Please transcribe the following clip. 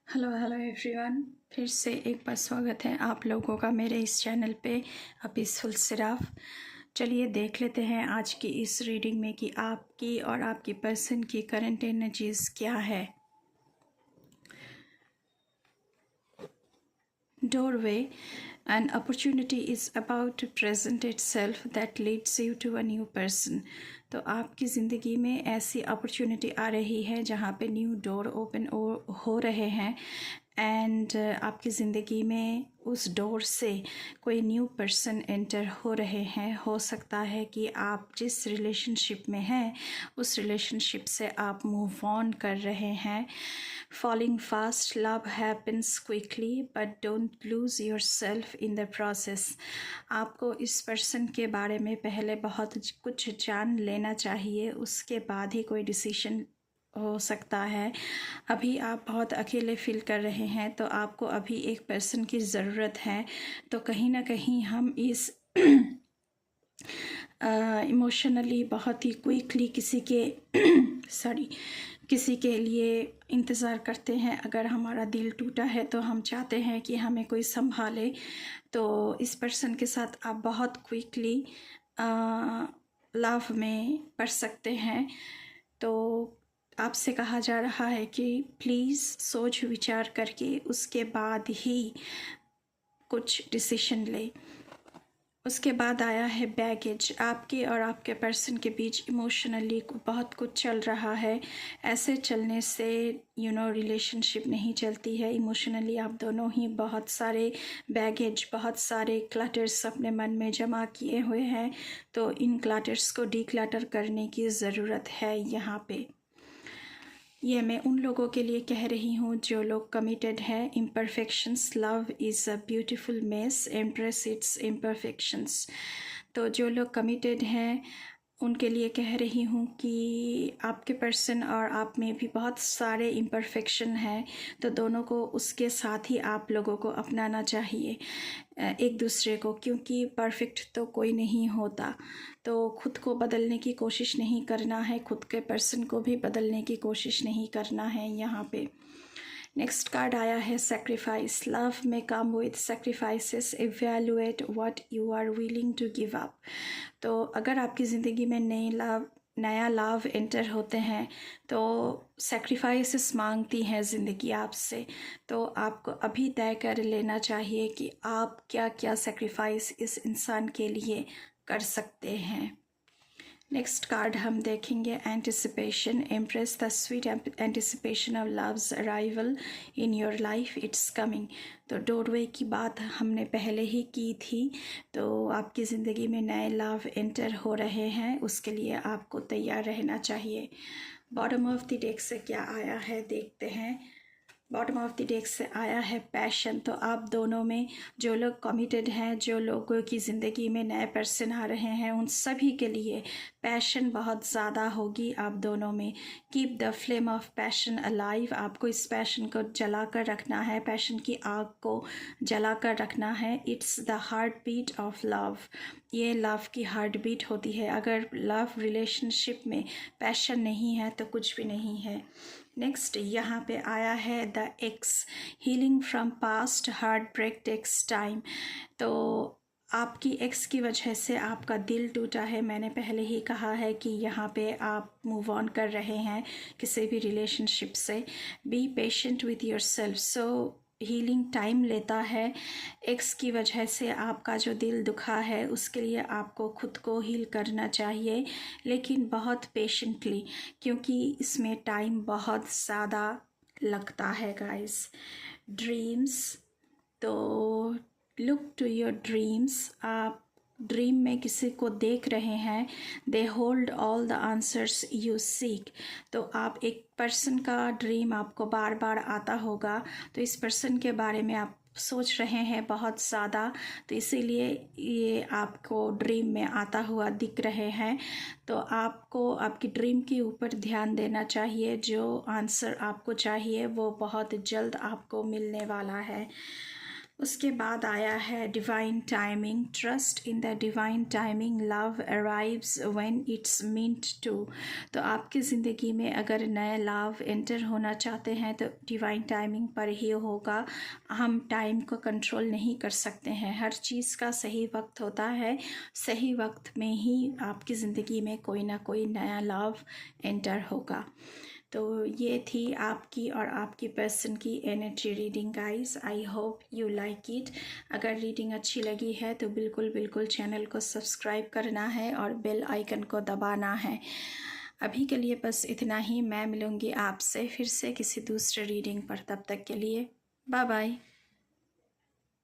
Hello hello everyone, फिर से एक बार स्वागत है आप लोगों का मेरे इस चैनल पे पीसफुल सिराफ। चलिए देख लेते हैं आज की इस रीडिंग में कि आपकी और आपकी पर्सन की करंट एनर्जीज क्या है। Doorway, an opportunity is about to present itself that leads you to a new person। तो आपकी ज़िंदगी में ऐसी अपॉर्चुनिटी आ रही है जहाँ पे न्यू डोर ओपन हो रहे हैं एंड आपकी ज़िंदगी में उस डोर से कोई न्यू पर्सन एंटर हो रहे हैं। हो सकता है कि आप जिस रिलेशनशिप में हैं उस रिलेशनशिप से आप मूव ऑन कर रहे हैं। Falling fast, love happens quickly but don't lose your self in the process. आपको इस पर्सन के बारे में पहले बहुत कुछ जान लेना चाहिए, उसके बाद ही कोई डिसीजन हो सकता है। अभी आप बहुत अकेले फील कर रहे हैं तो आपको अभी एक पर्सन की ज़रूरत है। तो कहीं ना कहीं हम इस इमोशनली बहुत ही क्विकली किसी के किसी के लिए इंतज़ार करते हैं। अगर हमारा दिल टूटा है तो हम चाहते हैं कि हमें कोई संभाले। तो इस पर्सन के साथ आप बहुत क्विकली लव में पड़ सकते हैं। तो आपसे कहा जा रहा है कि प्लीज़ सोच विचार करके उसके बाद ही कुछ डिसीजन ले। उसके बाद आया है बैगेज। आपके और आपके पर्सन के बीच इमोशनली बहुत कुछ चल रहा है। ऐसे चलने से रिलेशनशिप नहीं चलती है। इमोशनली आप दोनों ही बहुत सारे बैगेज, बहुत सारे क्लटर्स अपने मन में जमा किए हुए हैं। तो इन क्लटर्स को डीक्लटर करने की ज़रूरत है यहाँ पे। ये मैं उन लोगों के लिए कह रही हूँ जो लोग कमिटेड हैं। Imperfections, love is a beautiful mess, empress it's imperfections. तो जो लोग कमिटेड हैं उनके लिए कह रही हूँ कि आपके पर्सन और आप में भी बहुत सारे इम्परफेक्शन हैं। तो दोनों को उसके साथ ही आप लोगों को अपनाना चाहिए एक दूसरे को, क्योंकि परफेक्ट तो कोई नहीं होता। तो खुद को बदलने की कोशिश नहीं करना है, खुद के पर्सन को भी बदलने की कोशिश नहीं करना है यहाँ पे। नेक्स्ट कार्ड आया है सेक्रीफाइस। लव में come with sacrifices, evaluate what you are willing to give up. तो अगर आपकी ज़िंदगी में नया लव एंटर होते हैं तो सेक्रीफाइसेस मांगती हैं ज़िंदगी आपसे। तो आपको अभी तय कर लेना चाहिए कि आप क्या क्या सेक्रीफाइस इस इंसान के लिए कर सकते हैं। नेक्स्ट कार्ड हम देखेंगे anticipation. Impress the sweet anticipation of loves arrival in your life, it's coming. तो डोरवे की बात हमने पहले ही की थी। तो आपकी ज़िंदगी में नए लव एंटर हो रहे हैं, उसके लिए आपको तैयार रहना चाहिए। बॉटम ऑफ द डेक से क्या आया है देखते हैं। बॉटम ऑफ द डेक से आया है पैशन। तो आप दोनों में जो लोग कमिटेड हैं, जो लोगों की ज़िंदगी में नए पर्सन आ रहे हैं, उन सभी के लिए पैशन बहुत ज़्यादा होगी आप दोनों में। Keep the flame of passion alive. आपको इस पैशन को जला कर रखना है, पैशन की आग को जला कर रखना है। It's the heart beat of love. ये लव की हार्ट बीट होती है। अगर लव रिलेशनशिप में पैशन नहीं है तो कुछ भी नहीं है। नेक्स्ट यहाँ पे आया है the ex. Healing from past heart break takes time. तो आपकी एक्स की वजह से आपका दिल टूटा है। मैंने पहले ही कहा है कि यहाँ पे आप मूव ऑन कर रहे हैं किसी भी रिलेशनशिप से। Be patient with your self. So healing time लेता है। एक्स की वजह से आपका जो दिल दुखा है उसके लिए आपको खुद को हील करना चाहिए, लेकिन बहुत पेशेंटली, क्योंकि इसमें टाइम बहुत ज़्यादा लगता है गाइस। ड्रीम्स, तो लुक टू योर ड्रीम्स। आप ड्रीम में किसी को देख रहे हैं। They hold all the answers you seek. तो आप एक पर्सन का ड्रीम आपको बार बार आता होगा, तो इस पर्सन के बारे में आप सोच रहे हैं बहुत ज़्यादा, तो इसीलिए ये आपको ड्रीम में आता हुआ दिख रहे हैं। तो आपको आपकी ड्रीम के ऊपर ध्यान देना चाहिए। जो आंसर आपको चाहिए वो बहुत जल्द आपको मिलने वाला है। उसके बाद आया है divine timing, trust in the divine timing, love arrives when it's meant to. तो आपकी ज़िंदगी में अगर नया लव एंटर होना चाहते हैं तो डिवाइन टाइमिंग पर ही होगा। हम टाइम को कंट्रोल नहीं कर सकते हैं, हर चीज़ का सही वक्त होता है, सही वक्त में ही आपकी ज़िंदगी में कोई ना कोई नया लव एंटर होगा। तो ये थी आपकी और आपकी पर्सन की energy reading guys. I hope you like it. अगर रीडिंग अच्छी लगी है तो बिल्कुल चैनल को सब्सक्राइब करना है और बेल आइकन को दबाना है। अभी के लिए बस इतना ही। मैं मिलूँगी आपसे फिर से किसी दूसरे रीडिंग पर। तब तक के लिए बाय बाय।